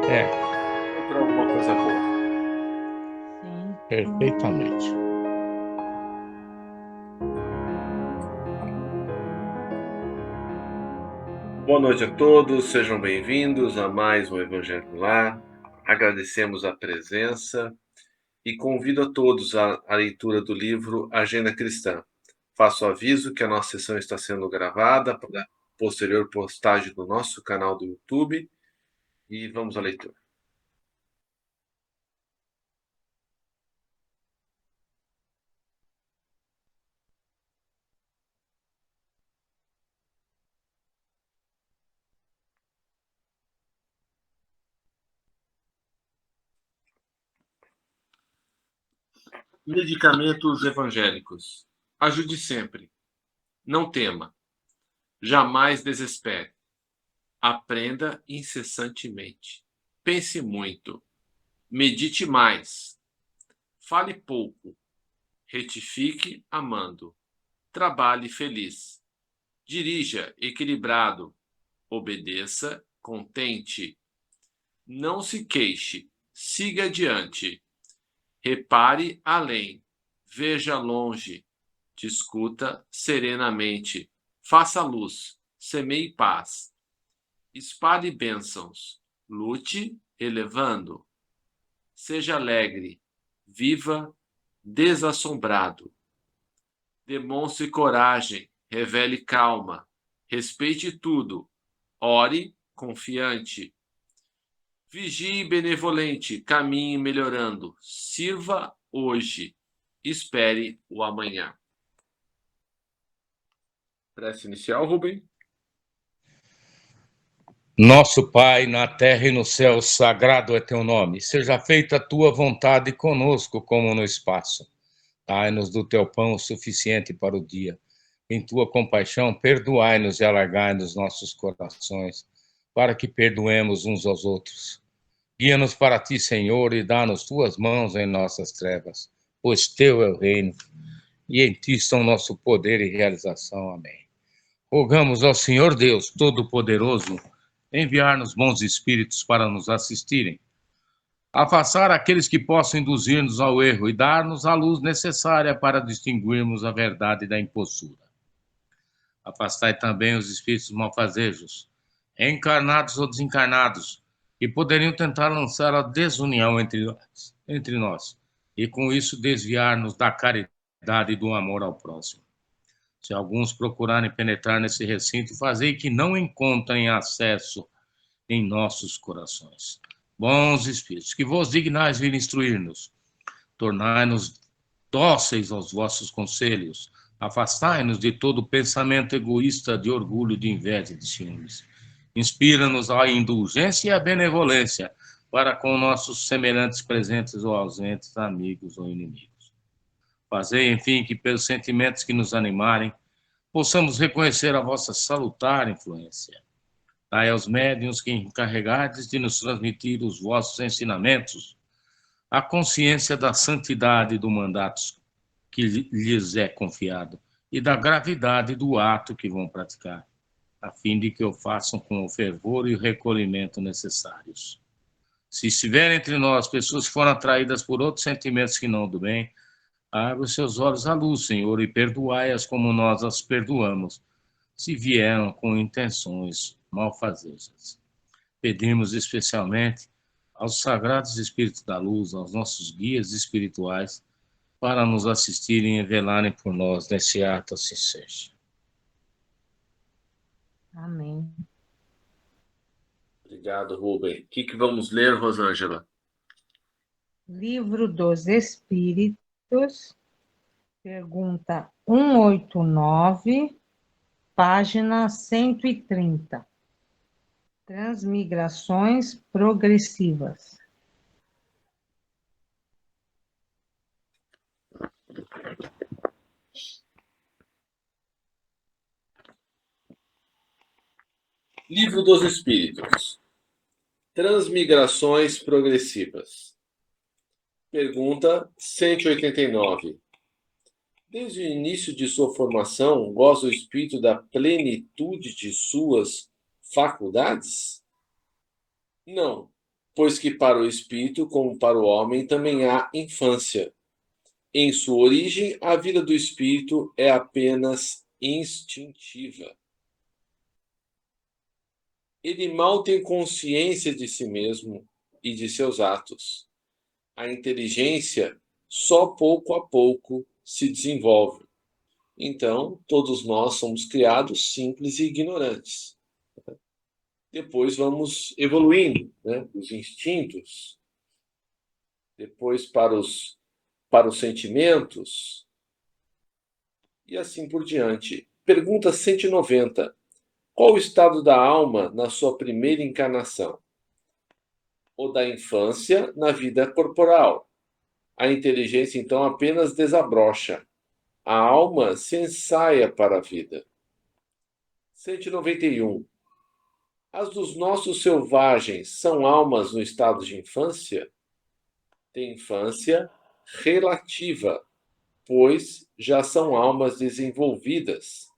É, Para alguma coisa boa. Sim. perfeitamente. Boa noite a todos, sejam bem-vindos a mais um Evangelho no Lar. Agradecemos a presença e convido a todos à leitura do livro Agenda Cristã. Faço aviso que a nossa sessão está sendo gravada para posterior postagem no nosso canal do YouTube e vamos à leitura. Medicamentos evangélicos. Ajude sempre. Não tema. Jamais desespere. Aprenda incessantemente. Pense muito. Medite mais. Fale pouco. Retifique amando. Trabalhe feliz. Dirija equilibrado. Obedeça contente. Não se queixe. Siga adiante. Repare além. Veja longe. Discuta serenamente. Faça luz. Semeie paz. Espalhe bênçãos. Lute elevando. Seja alegre. Viva desassombrado. Demonstre coragem. Revele calma. Respeite tudo. Ore confiante. Vigie benevolente. Caminhe melhorando. Sirva hoje. Espere o amanhã. Prece inicial, Rubem. Nosso Pai, na terra e no céu, sagrado é teu nome. Seja feita a tua vontade conosco, como no espaço. Dai-nos do teu pão o suficiente para o dia. Em tua compaixão, perdoai-nos e alargai-nos nossos corações, para que perdoemos uns aos outros. Guia-nos para ti, Senhor, e dá-nos tuas mãos em nossas trevas, pois teu é o reino, e em ti estão nosso poder e realização. Amém. Rogamos ao Senhor Deus Todo-Poderoso enviar-nos bons espíritos para nos assistirem, afastar aqueles que possam induzir-nos ao erro e dar-nos a luz necessária para distinguirmos a verdade da impostura. Afastai também os espíritos malfazejos, encarnados ou desencarnados, que poderiam tentar lançar a desunião entre nós e com isso desviar-nos da caridade e do amor ao próximo. Se alguns procurarem penetrar nesse recinto, fazei que não encontrem acesso em nossos corações. Bons espíritos, que vos dignais vir instruir-nos, tornai-nos dóceis aos vossos conselhos, afastai-nos de todo pensamento egoísta, de orgulho, de inveja e de ciúmes. Inspira-nos a indulgência e a benevolência para com nossos semelhantes presentes ou ausentes, amigos ou inimigos. Fazei, enfim, que pelos sentimentos que nos animarem, possamos reconhecer a vossa salutar influência. Dai aos médiuns que encarregardes de nos transmitir os vossos ensinamentos a consciência da santidade do mandato que lhes é confiado e da gravidade do ato que vão praticar, a fim de que o façam com o fervor e o recolhimento necessários. Se estiverem entre nós pessoas que foram atraídas por outros sentimentos que não do bem, abra os seus olhos à luz, Senhor, e perdoai-as como nós as perdoamos, se vieram com intenções malfazejas. Pedimos especialmente aos sagrados Espíritos da Luz, aos nossos guias espirituais, para nos assistirem e velarem por nós nesse ato, assim seja. Amém. Obrigado, Rubem. O que vamos ler, Rosângela? Livro dos Espíritos, pergunta 189, página 130. Transmigrações progressivas. Livro dos Espíritos. Transmigrações progressivas. Pergunta 189. Desde o início de sua formação, goza o espírito da plenitude de suas faculdades? Não. pois que para o espírito, como para o homem, também há infância. Em sua origem, a vida do espírito é apenas instintiva. Ele mal tem consciência de si mesmo e de seus atos. A inteligência só pouco a pouco se desenvolve. Então, todos nós somos criados simples e ignorantes. Depois vamos evoluindo, né? Os instintos, depois para os sentimentos, e assim por diante. Pergunta 190. Qual o estado da alma na sua primeira encarnação? O da infância na vida corporal. A inteligência, então, apenas desabrocha. A alma se ensaia para a vida. 191. As dos nossos selvagens são almas no estado de infância? De infância relativa, pois já são almas desenvolvidas,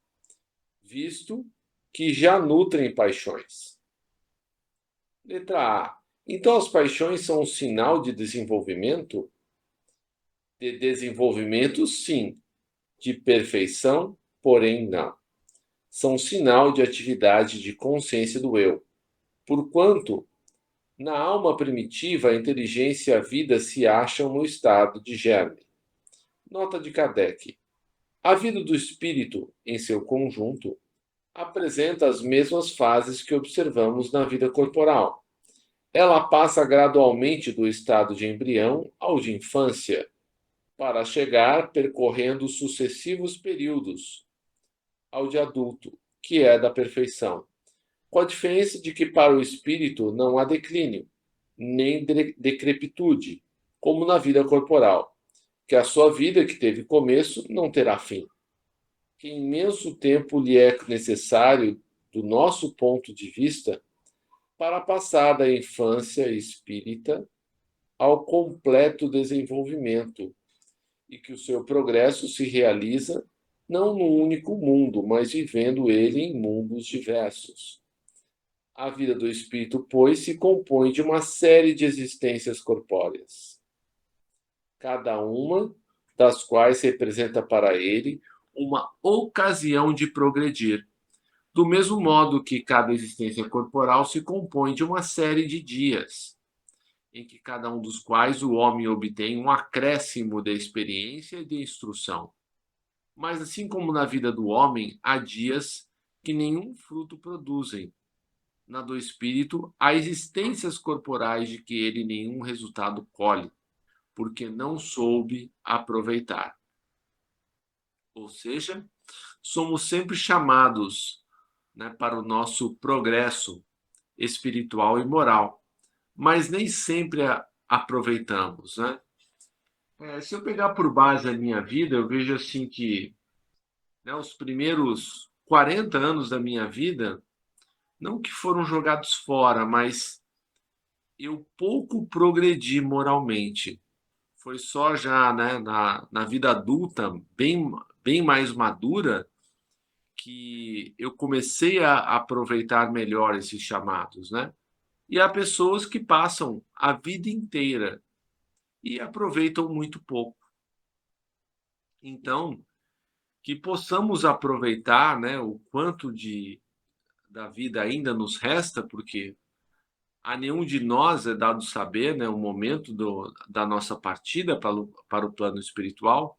visto que já nutrem paixões. Letra A. Então as paixões são um sinal de desenvolvimento? De desenvolvimento, sim. De perfeição, porém, não. São um sinal de atividade de consciência do eu. Porquanto, na alma primitiva, a inteligência e a vida se acham no estado de germe. Nota de Kardec. A vida do espírito, em seu conjunto, apresenta as mesmas fases que observamos na vida corporal. Ela passa gradualmente do estado de embrião ao de infância, para chegar, percorrendo sucessivos períodos, ao de adulto, que é da perfeição, com a diferença de que para o espírito não há declínio, nem decrepitude, como na vida corporal, que a sua vida, que teve começo, não terá fim. Que imenso tempo lhe é necessário, do nosso ponto de vista, para passar da infância espírita ao completo desenvolvimento, e que o seu progresso se realiza não num único mundo, mas vivendo ele em mundos diversos. A vida do espírito, pois, se compõe de uma série de existências corpóreas, cada uma das quais representa para ele uma ocasião de progredir, do mesmo modo que cada existência corporal se compõe de uma série de dias, em que cada um dos quais o homem obtém um acréscimo de experiência e de instrução. Mas assim como na vida do homem, há dias que nenhum fruto produzem, na do espírito, há existências corporais de que ele nenhum resultado colhe, porque não soube aproveitar. Ou seja, somos sempre chamados, né, para o nosso progresso espiritual e moral, mas nem sempre aproveitamos, né? Se eu pegar por base a minha vida, eu vejo assim que, né, os primeiros 40 anos da minha vida, não que foram jogados fora, mas eu pouco progredi moralmente. Foi só já, né, na vida adulta, bem mais madura, que eu comecei a aproveitar melhor esses chamados, né? E há pessoas que passam a vida inteira e aproveitam muito pouco. Então, que possamos aproveitar, né, o quanto da vida ainda nos resta, porque a nenhum de nós é dado saber, né, o momento da nossa partida para o plano espiritual,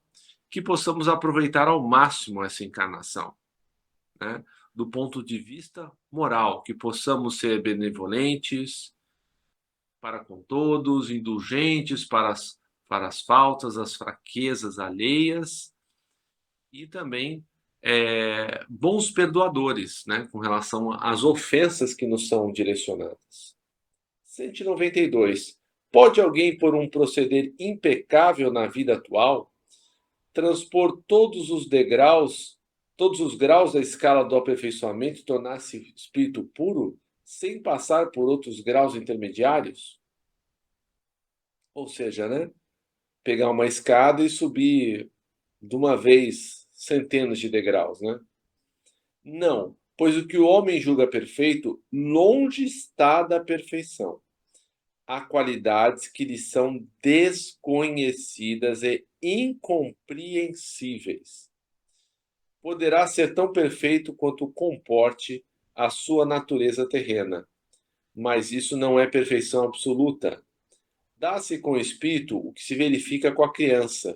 que possamos aproveitar ao máximo essa encarnação, né, do ponto de vista moral, que possamos ser benevolentes para com todos, indulgentes para as faltas, as fraquezas alheias, e também bons perdoadores, né, com relação às ofensas que nos são direcionadas. 192. Pode alguém, por um proceder impecável na vida atual, transpor todos os graus da escala do aperfeiçoamento e tornar-se espírito puro, sem passar por outros graus intermediários? Ou seja, né, pegar uma escada e subir de uma vez centenas de degraus, né? Não, pois o que o homem julga perfeito longe está da perfeição. há qualidades que lhe são desconhecidas e incompreensíveis. Poderá ser tão perfeito quanto comporte a sua natureza terrena, mas isso não é perfeição absoluta. Dá-se com o espírito o que se verifica com a criança,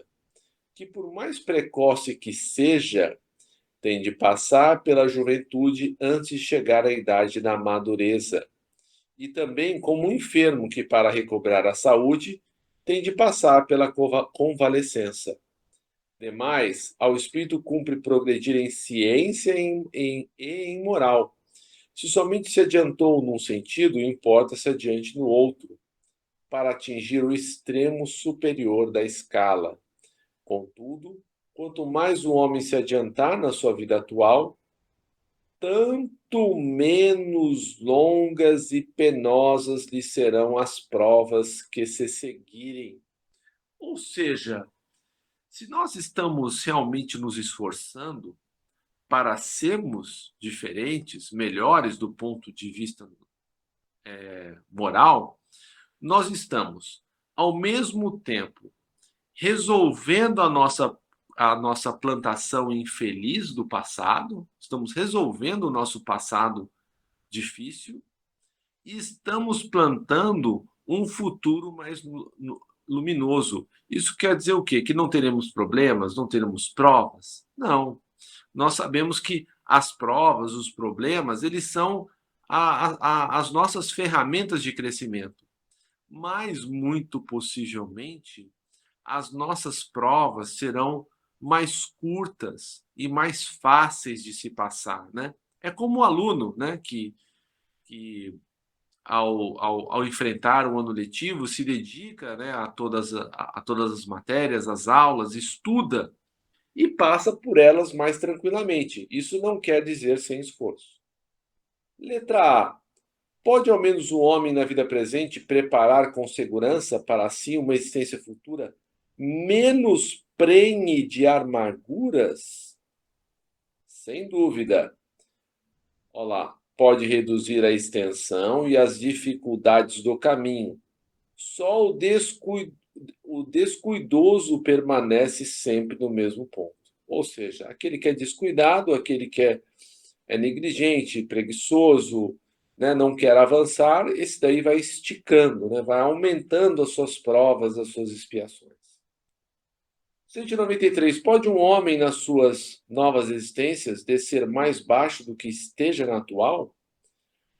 que por mais precoce que seja, tem de passar pela juventude antes de chegar à idade da madureza. E também como um enfermo que, para recobrar a saúde, tem de passar pela convalescença. Demais, ao espírito cumpre progredir em ciência e em moral. Se somente se adiantou num sentido, importa-se adiante no outro, para atingir o extremo superior da escala. Contudo, quanto mais o homem se adiantar na sua vida atual, tanto menos longas e penosas lhe serão as provas que se seguirem. Ou seja, se nós estamos realmente nos esforçando para sermos diferentes, melhores do ponto de vista moral, nós estamos, ao mesmo tempo, resolvendo a nossa plantação infeliz do passado, estamos resolvendo o nosso passado difícil e estamos plantando um futuro mais luminoso. Isso quer dizer o quê? Que não teremos problemas, não teremos provas? Não. Nós sabemos que as provas, os problemas, eles são as nossas ferramentas de crescimento. Mas, muito possivelmente, as nossas provas serão mais curtas e mais fáceis de se passar, né? É como o aluno, né, que ao enfrentar o ano letivo se dedica, né, a todas as matérias, as aulas, estuda e passa por elas mais tranquilamente. Isso não quer dizer sem esforço. Letra A. Pode ao menos o homem na vida presente preparar com segurança para si uma existência futura menos prenhe de amarguras? Sem dúvida. Olá, pode reduzir a extensão e as dificuldades do caminho. Só o descuidoso permanece sempre no mesmo ponto. Ou seja, aquele que é descuidado, aquele que é negligente, preguiçoso, né, não quer avançar, esse daí vai esticando, né, vai aumentando as suas provas, as suas expiações. 193. Pode um homem, nas suas novas existências, descer mais baixo do que esteja na atual?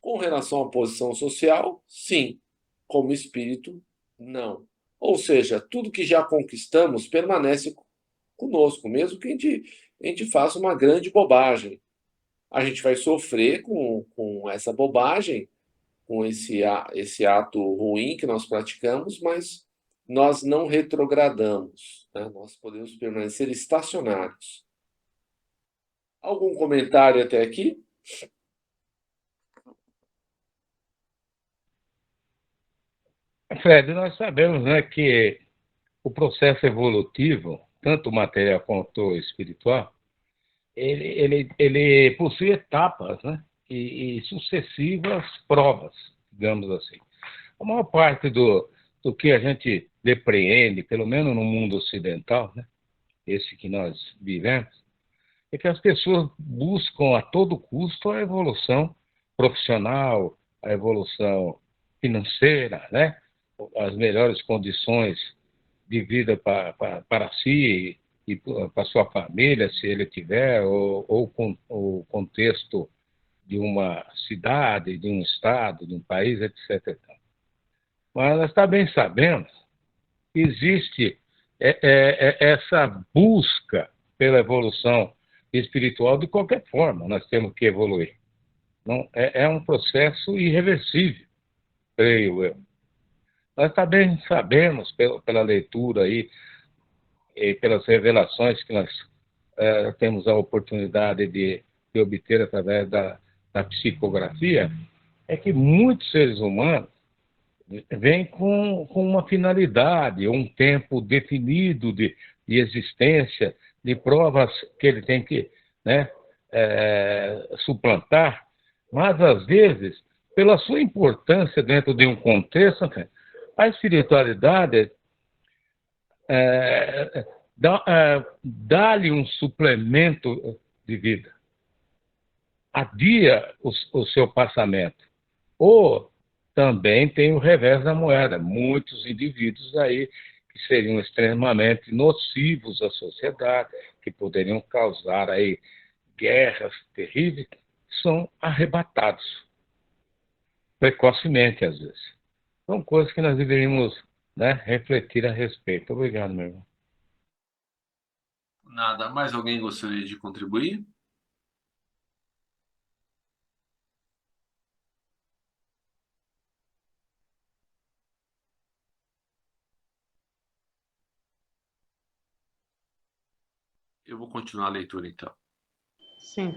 Com relação à posição social, sim. Como espírito, não. Ou seja, tudo que já conquistamos permanece conosco, mesmo que a gente faça uma grande bobagem. A gente vai sofrer com essa bobagem, com esse ato ruim que nós praticamos, mas nós não retrogradamos, né? Nós podemos permanecer estacionários. Algum comentário até aqui? Fred, nós sabemos, né, que o processo evolutivo, tanto material quanto espiritual, ele possui etapas, né, e sucessivas provas, digamos assim. A maior parte do que a gente depreende, pelo menos no mundo ocidental, né, esse que nós vivemos, é que as pessoas buscam a todo custo a evolução profissional, a evolução financeira, né, as melhores condições de vida para si e para sua família, se ele tiver, ou com o contexto de uma cidade, de um estado, de um país, etc. Mas nós também sabemos que existe essa busca pela evolução espiritual de qualquer forma, nós temos que evoluir. Não, é um processo irreversível, creio eu. Nós também sabemos, pela leitura aí, e pelas revelações que nós temos a oportunidade de obter através da psicografia, é que muitos seres humanos vêm com uma finalidade, um tempo definido de existência, de provas que ele tem que, né, suplantar, mas às vezes, pela sua importância dentro de um contexto, a espiritualidade dá-lhe um suplemento de vida. Adia o seu passamento. Ou também tem o revés da moeda. Muitos indivíduos aí que seriam extremamente nocivos à sociedade, que poderiam causar aí guerras terríveis, são arrebatados precocemente, às vezes. São coisas que nós deveríamos, né, refletir a respeito. Obrigado, meu irmão. Nada. Mais alguém gostaria de contribuir? Eu vou continuar a leitura, então. Sim.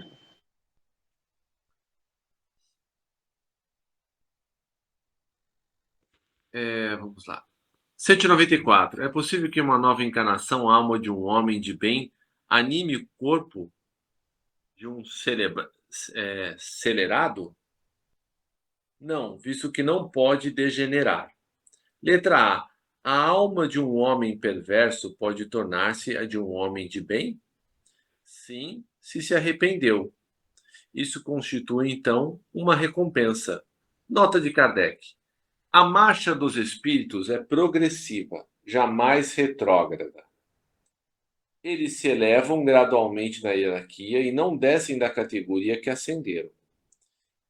Vamos lá. 194. É possível que uma nova encarnação, a alma de um homem de bem, anime o corpo de um celerado? Não, visto que não pode degenerar. Letra A. A alma de um homem perverso pode tornar-se a de um homem de bem? Sim, se arrependeu. Isso constitui, então, uma recompensa. Nota de Kardec. A marcha dos espíritos é progressiva, jamais retrógrada. Eles se elevam gradualmente na hierarquia e não descem da categoria que ascenderam.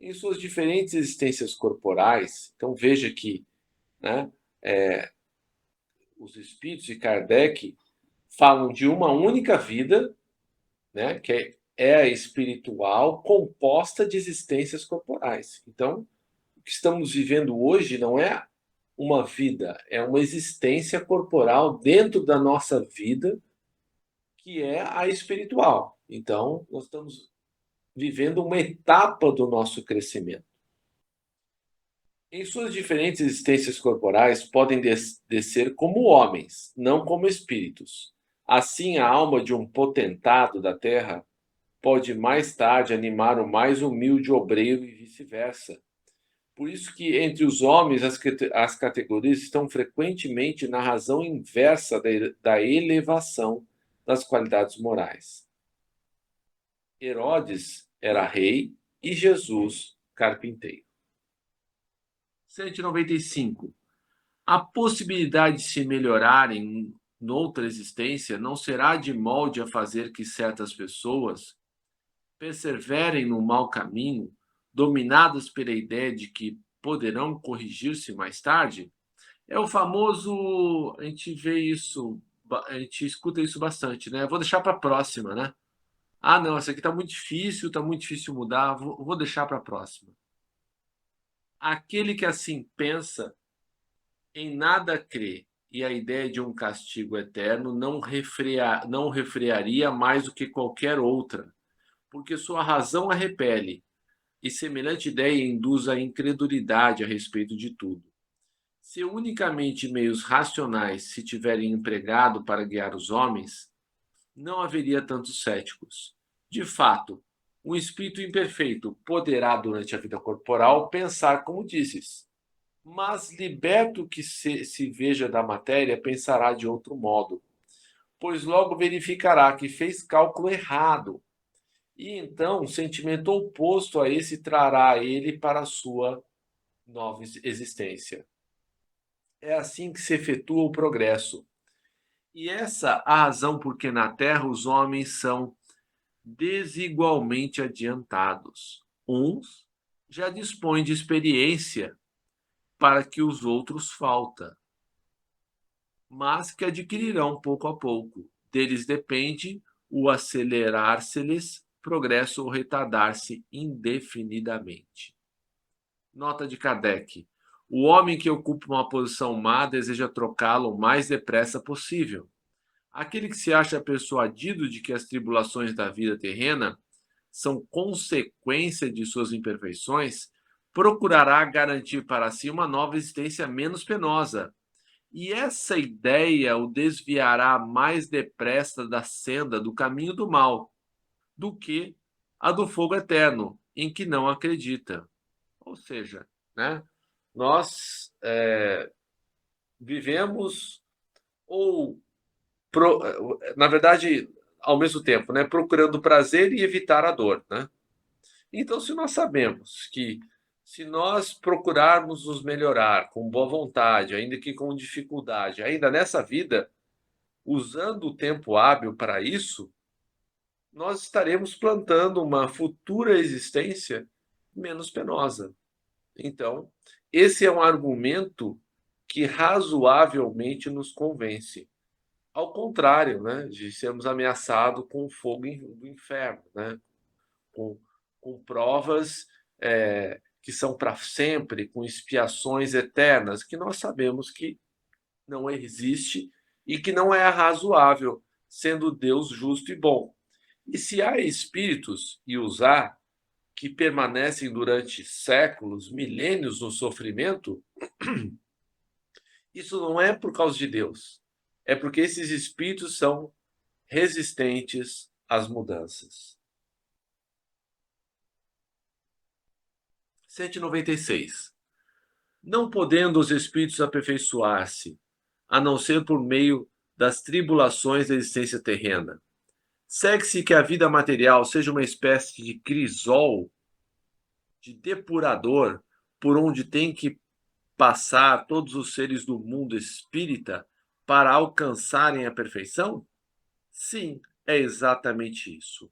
Em suas diferentes existências corporais, então veja que, né, os espíritos de Kardec falam de uma única vida, né, que é a espiritual, composta de existências corporais. Então, o que estamos vivendo hoje não é uma vida, é uma existência corporal dentro da nossa vida, que é a espiritual. Então, nós estamos vivendo uma etapa do nosso crescimento. Em suas diferentes existências corporais, podem descer como homens, não como espíritos. Assim, a alma de um potentado da terra pode mais tarde animar o mais humilde obreiro e vice-versa. Por isso que entre os homens as categorias estão frequentemente na razão inversa da elevação das qualidades morais. Herodes era rei e Jesus carpinteiro. 195. A possibilidade de se melhorarem noutra existência não será de molde a fazer que certas pessoas perseverem no mau caminho, dominadas pela ideia de que poderão corrigir-se mais tarde? É o famoso, a gente vê isso, a gente escuta isso bastante, né? Vou deixar para a próxima, né? Ah, não, essa aqui está muito difícil mudar, vou deixar para a próxima. Aquele que assim pensa, em nada crê, e a ideia de um castigo eterno não refrearia mais do que qualquer outra, porque sua razão a repele, e semelhante ideia induz a incredulidade a respeito de tudo. Se unicamente meios racionais se tiverem empregado para guiar os homens, não haveria tantos céticos. De fato, um espírito imperfeito poderá, durante a vida corporal, pensar como dizes, mas liberto que se veja da matéria, pensará de outro modo, pois logo verificará que fez cálculo errado, e então o sentimento oposto a esse trará ele para a sua nova existência. É assim que se efetua o progresso. E essa a razão por que na Terra os homens são desigualmente adiantados. Uns já dispõem de experiência para que os outros falta, mas que adquirirão pouco a pouco. Deles depende o acelerar-se-lhes progresso ou retardar-se indefinidamente. Nota de Kardec. O homem que ocupa uma posição má deseja trocá-la o mais depressa possível. Aquele que se acha persuadido de que as tribulações da vida terrena são consequência de suas imperfeições, procurará garantir para si uma nova existência menos penosa. E essa ideia o desviará mais depressa da senda do caminho do mal do que a do fogo eterno, em que não acredita. Ou seja, né, nós vivemos ou, na verdade, ao mesmo tempo, né, procurando prazer e evitar a dor, né? Então, se nós sabemos que se nós procurarmos nos melhorar com boa vontade, ainda que com dificuldade, ainda nessa vida, usando o tempo hábil para isso, nós estaremos plantando uma futura existência menos penosa. Então, esse é um argumento que razoavelmente nos convence. Ao contrário, né, de sermos ameaçados com o fogo do inferno, né, com, com provas que são para sempre, com expiações eternas, que nós sabemos que não existe e que não é razoável, sendo Deus justo e bom. E se há espíritos, e os há, que permanecem durante séculos, milênios no sofrimento, isso não é por causa de Deus. É porque esses espíritos são resistentes às mudanças. 196. Não podendo os espíritos aperfeiçoar-se, a não ser por meio das tribulações da existência terrena, segue-se que a vida material seja uma espécie de crisol, de depurador, por onde tem que passar todos os seres do mundo espírita para alcançarem a perfeição? Sim, é exatamente isso.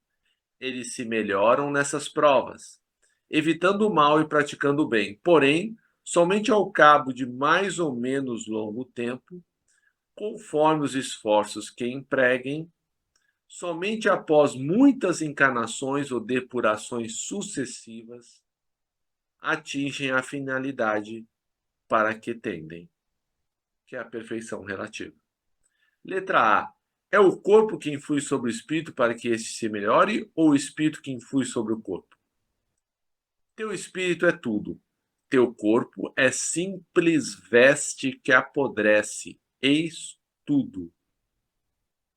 Eles se melhoram nessas provas, evitando o mal e praticando o bem. Porém, somente ao cabo de mais ou menos longo tempo, conforme os esforços que empreguem, somente após muitas encarnações ou depurações sucessivas, atingem a finalidade para que tendem, que é a perfeição relativa. Letra A. É o corpo que influi sobre o espírito para que este se melhore ou o espírito que influi sobre o corpo? Teu espírito é tudo. Teu corpo é simples veste que apodrece. Eis tudo.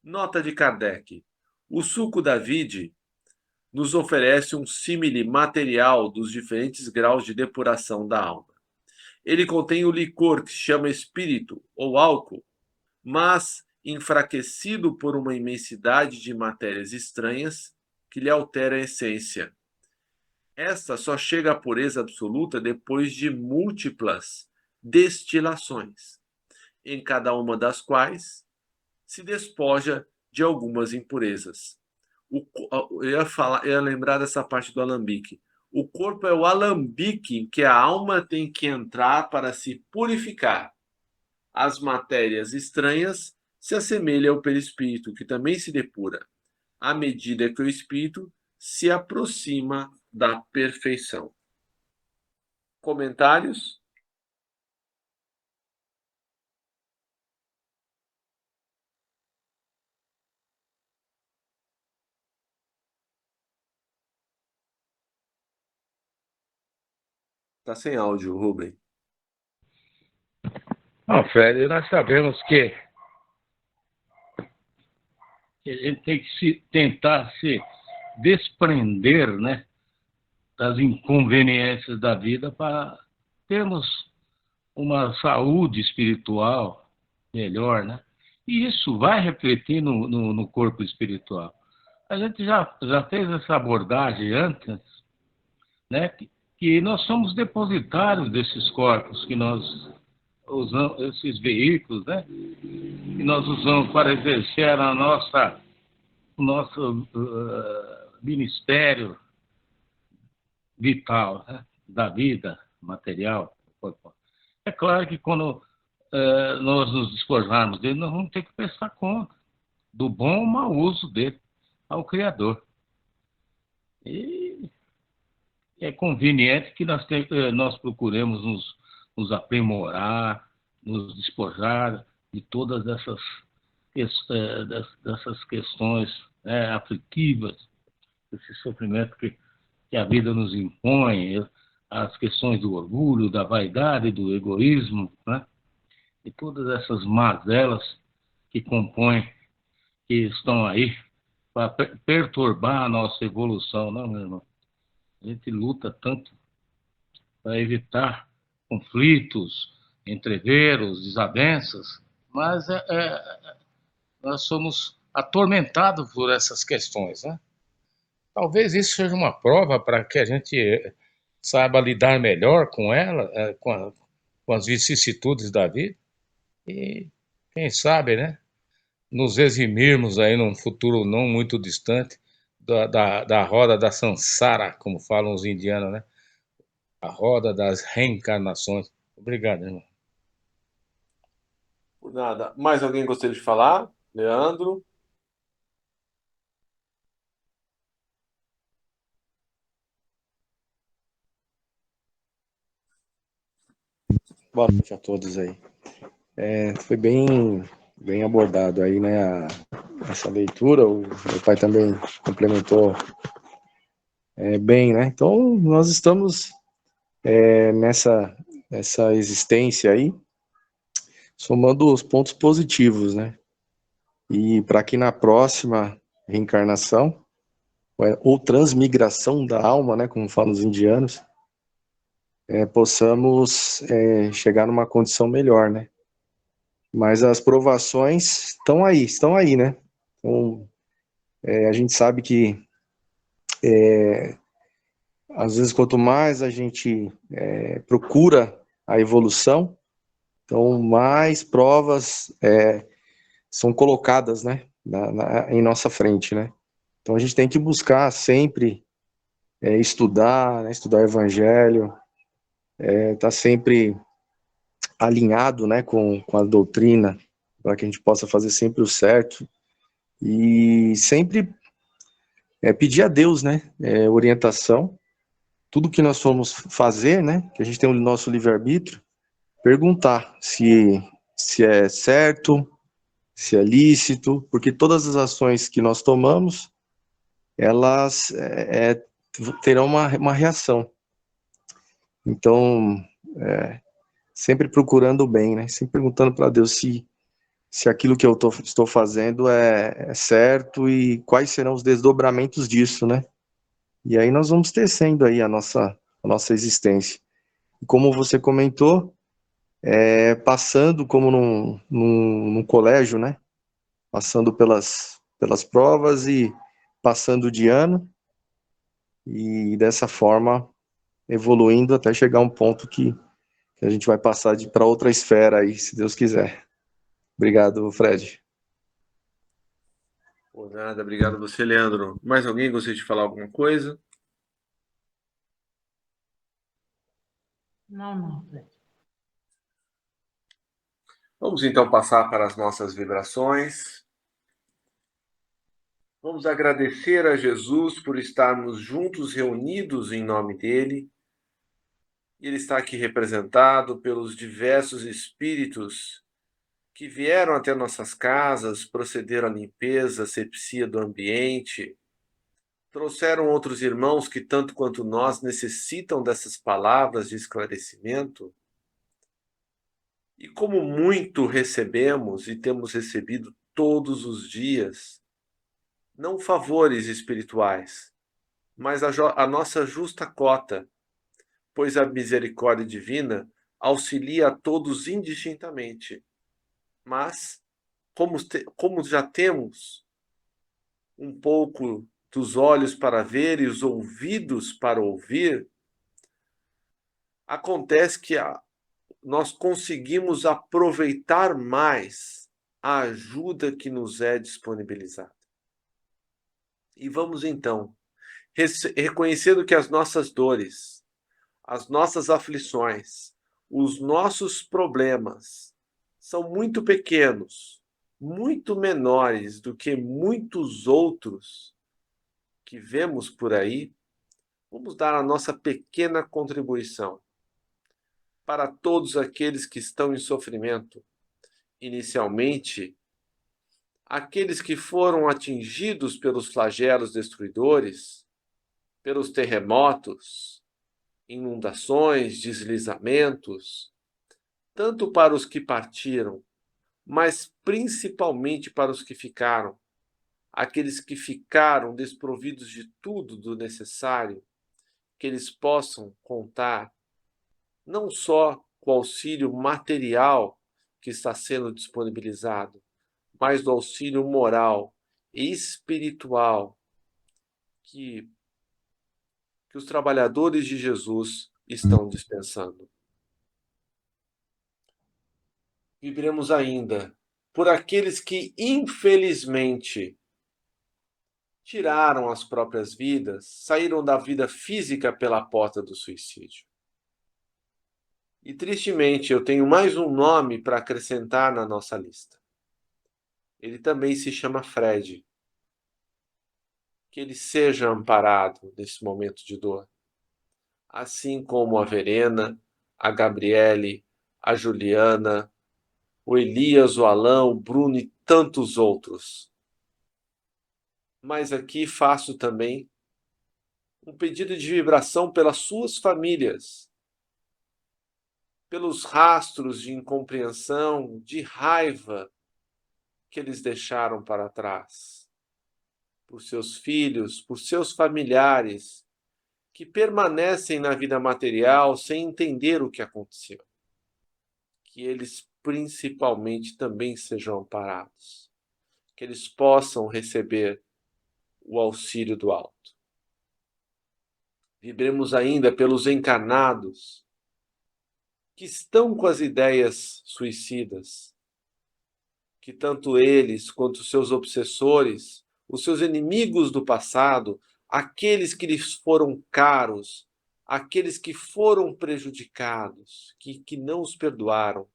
Nota de Kardec. O suco da vide nos oferece um símile material dos diferentes graus de depuração da alma. Ele contém o licor que se chama espírito ou álcool, mas enfraquecido por uma imensidade de matérias estranhas que lhe altera a essência. Esta só chega à pureza absoluta depois de múltiplas destilações, em cada uma das quais se despoja de algumas impurezas. Eu ia lembrar dessa parte do alambique. O corpo é o alambique que a alma tem que entrar para se purificar. As matérias estranhas se assemelham ao perispírito, que também se depura, à medida que o espírito se aproxima da perfeição. Comentários? Está sem áudio, Rubem. Não, Fred, nós sabemos que a gente tem que tentar se desprender, né, das inconveniências da vida para termos uma saúde espiritual melhor, né? E isso vai refletir no corpo espiritual. A gente já fez essa abordagem antes, né? Que nós somos depositários desses corpos que nós usamos, esses veículos, né? Que nós usamos para exercer o nosso ministério vital, né? Da vida material. É claro que quando nós nos despojarmos dele, nós vamos ter que prestar conta do bom ou mau uso dele ao Criador. E é conveniente que nós procuremos nos aprimorar, nos despojar de todas dessas questões aflitivas, esse sofrimento que a vida nos impõe, as questões do orgulho, da vaidade, do egoísmo, né? E todas essas mazelas que compõem, que estão aí para perturbar a nossa evolução, não, meu irmão? A gente luta tanto para evitar conflitos, entrever os desavenças, mas nós somos atormentados por essas questões, né? Talvez isso seja uma prova para que a gente saiba lidar melhor com ela, com as vicissitudes da vida e, quem sabe, né, nos eximirmos aí num futuro não muito distante da roda da samsara, como falam os indianos, né? A roda das reencarnações. Obrigado, irmão. Por nada. Mais alguém gostaria de falar? Leandro? Boa noite a todos aí. Foi bem abordado aí, né, essa leitura. O meu pai também complementou bem, né? Então, nós estamos nessa existência aí, somando os pontos positivos, né? E para que na próxima reencarnação, ou transmigração da alma, né, como falam os indianos, possamos chegar numa condição melhor, né? Mas as provações estão aí, né? Então, a gente sabe que às vezes quanto mais a gente procura a evolução, então mais provas são colocadas, né, em nossa frente, né? Então a gente tem que buscar sempre estudar, né, estudar o Evangelho, tá sempre alinhado, né, com a doutrina, para que a gente possa fazer sempre o certo e sempre pedir a Deus, né, orientação, tudo que nós formos fazer, né, que a gente tem o nosso livre-arbítrio, perguntar se é certo, se é lícito, porque todas as ações que nós tomamos, elas terão uma reação. Então, sempre procurando o bem, né, sempre perguntando para Deus se aquilo que eu estou fazendo é certo e quais serão os desdobramentos disso, né? E aí nós vamos tecendo aí a nossa existência. E como você comentou, passando como num colégio, né? Passando pelas provas e passando de ano, e dessa forma evoluindo até chegar a um ponto que a gente vai passar para outra esfera aí, se Deus quiser. Obrigado, Fred. Por nada, obrigado a você, Leandro. Mais alguém gostaria de falar alguma coisa? Não, Fred. Vamos então passar para as nossas vibrações. Vamos agradecer a Jesus por estarmos juntos, reunidos em nome dele. Ele está aqui representado pelos diversos espíritos que vieram até nossas casas, procederam à limpeza, asepsia do ambiente, trouxeram outros irmãos que, tanto quanto nós, necessitam dessas palavras de esclarecimento. E como muito recebemos e temos recebido todos os dias, não favores espirituais, mas a nossa justa cota, pois a misericórdia divina auxilia a todos indistintamente. Mas, como já temos um pouco dos olhos para ver e os ouvidos para ouvir, acontece que nós conseguimos aproveitar mais a ajuda que nos é disponibilizada. E vamos então, reconhecendo que as nossas dores, as nossas aflições, os nossos problemas são muito pequenos, muito menores do que muitos outros que vemos por aí, vamos dar a nossa pequena contribuição para todos aqueles que estão em sofrimento. Inicialmente, aqueles que foram atingidos pelos flagelos destruidores, pelos terremotos, inundações, deslizamentos, tanto para os que partiram, mas principalmente para os que ficaram, aqueles que ficaram desprovidos de tudo do necessário, que eles possam contar não só com o auxílio material que está sendo disponibilizado, mas do auxílio moral e espiritual que os trabalhadores de Jesus estão dispensando. Vibremos ainda por aqueles que, infelizmente, tiraram as próprias vidas, saíram da vida física pela porta do suicídio. E, tristemente, eu tenho mais um nome para acrescentar na nossa lista. Ele também se chama Fred. Que ele seja amparado nesse momento de dor. Assim como a Verena, a Gabriele, a Juliana, o Elias, o Alain, o Bruno e tantos outros. Mas aqui faço também um pedido de vibração pelas suas famílias, pelos rastros de incompreensão, de raiva que eles deixaram para trás, por seus filhos, por seus familiares, que permanecem na vida material sem entender o que aconteceu. Que eles principalmente também sejam amparados, que eles possam receber o auxílio do alto. Vibremos ainda pelos encarnados que estão com as ideias suicidas, que tanto eles quanto seus obsessores, os seus inimigos do passado, aqueles que lhes foram caros, aqueles que foram prejudicados, que não os perdoaram,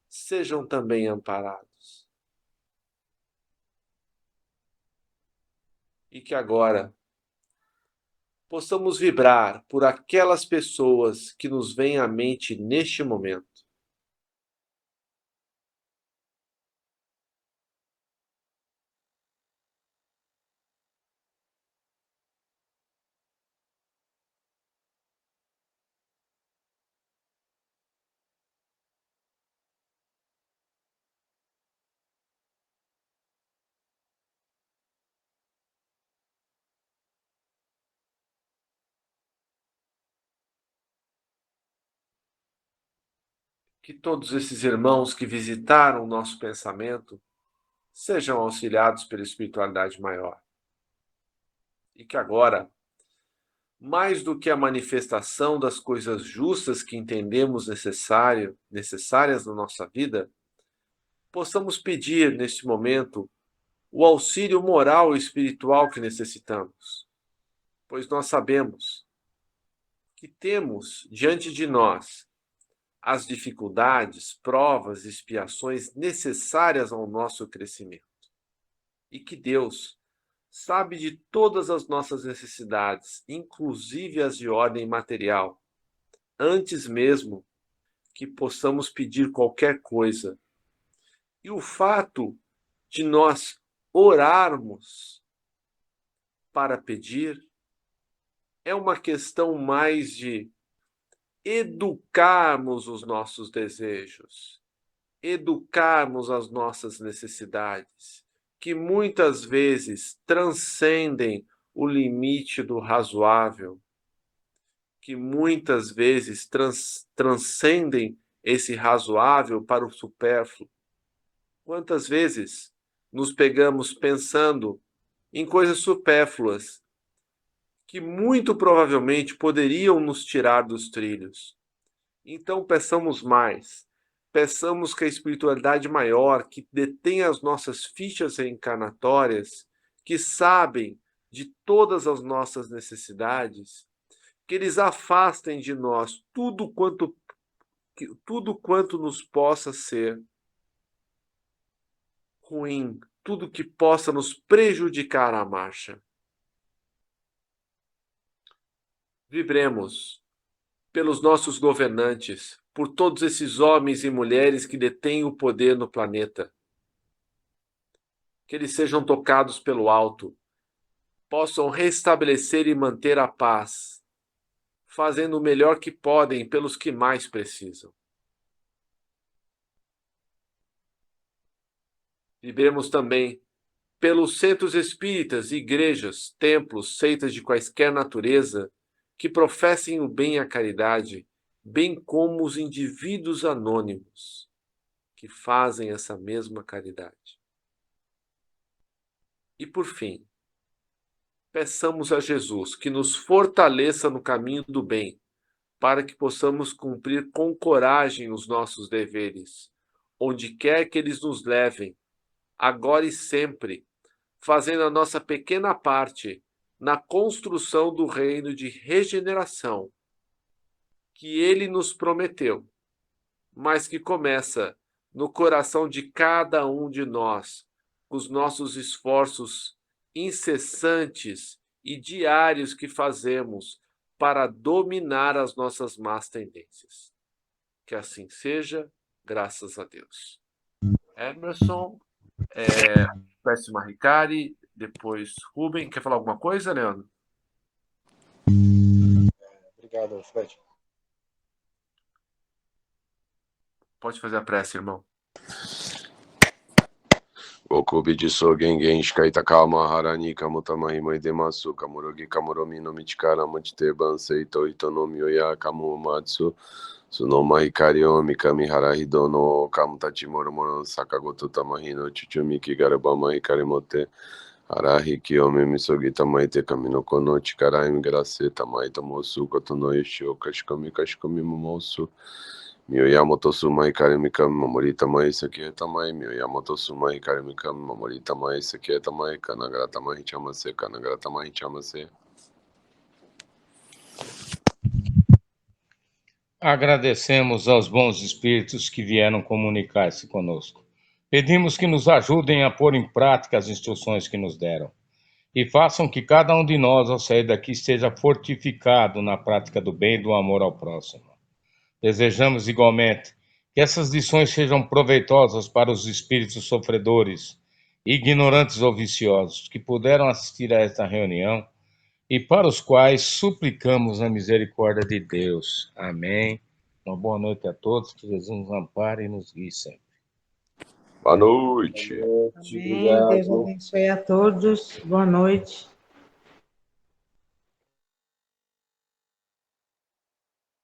sejam também amparados. E que agora possamos vibrar por aquelas pessoas que nos vêm à mente neste momento. Que todos esses irmãos que visitaram o nosso pensamento sejam auxiliados pela espiritualidade maior. E que agora, mais do que a manifestação das coisas justas que entendemos necessárias na nossa vida, possamos pedir neste momento o auxílio moral e espiritual que necessitamos, pois nós sabemos que temos diante de nós as dificuldades, provas, expiações necessárias ao nosso crescimento. E que Deus sabe de todas as nossas necessidades, inclusive as de ordem material, antes mesmo que possamos pedir qualquer coisa. E o fato de nós orarmos para pedir é uma questão mais de educarmos os nossos desejos, educarmos as nossas necessidades, que muitas vezes transcendem o limite do razoável, que muitas vezes transcendem esse razoável para o supérfluo. Quantas vezes nos pegamos pensando em coisas supérfluas que muito provavelmente poderiam nos tirar dos trilhos. Então peçamos mais. Peçamos que a espiritualidade maior, que detém as nossas fichas reencarnatórias, que sabem de todas as nossas necessidades, que eles afastem de nós tudo quanto nos possa ser ruim, tudo que possa nos prejudicar a marcha. Vibremos pelos nossos governantes, por todos esses homens e mulheres que detêm o poder no planeta. Que eles sejam tocados pelo alto, possam restabelecer e manter a paz, fazendo o melhor que podem pelos que mais precisam. Vibremos também pelos centros espíritas, igrejas, templos, seitas de quaisquer natureza, que professem o bem e a caridade bem como os indivíduos anônimos que fazem essa mesma caridade. E por fim, peçamos a Jesus que nos fortaleça no caminho do bem, para que possamos cumprir com coragem os nossos deveres, onde quer que eles nos levem, agora e sempre, fazendo a nossa pequena parte na construção do reino de regeneração que ele nos prometeu, mas que começa no coração de cada um de nós, com os nossos esforços incessantes e diários que fazemos para dominar as nossas más tendências. Que assim seja, graças a Deus. Emerson, Péssima Ricari, depois Rubem. Quer falar alguma coisa, Leandro? Obrigado, Fred. Pode fazer a prece, irmão. Okubi de Sogengen, Shikaita Kama, Harani, Kamutama, Himoidemasu, Kamurogi, Kamuromi no Michikara, Machiteban, Seito, Itonomi, Oya, Kamumatsu, Sunoma, Hikariomi, Kamihara, Hidono, Kamutachi, Moromoron, Sakagoto, Tamahino, Chichumiki, Garabama, Hikarimote, Arahi, Kiyomi, Misogita, Maite, Kamino Kono, Chikara, Imigraceta, Maita, Mosu, Kotono, Yoshio, Kashikomi, Kashikomi, Momosu, Miyoyamoto Suma Hikari Mikami Mamori Tamai Sakie Tamai Miyoyamoto Suma Hikari Mikami Mamori Tamai Sakie Tamai Kanagara Tamai Chamase Kanagara Tamai Chamase. Agradecemos aos bons espíritos que vieram comunicar-se conosco. Pedimos que nos ajudem a pôr em prática as instruções que nos deram e façam que cada um de nós, ao sair daqui, esteja fortificado na prática do bem e do amor ao próximo. Desejamos igualmente que essas lições sejam proveitosas para os espíritos sofredores, ignorantes ou viciosos, que puderam assistir a esta reunião e para os quais suplicamos a misericórdia de Deus. Amém. Uma boa noite a todos, que Jesus nos ampare e nos guie sempre. Boa noite. Amém. Deus abençoe a todos. Boa noite.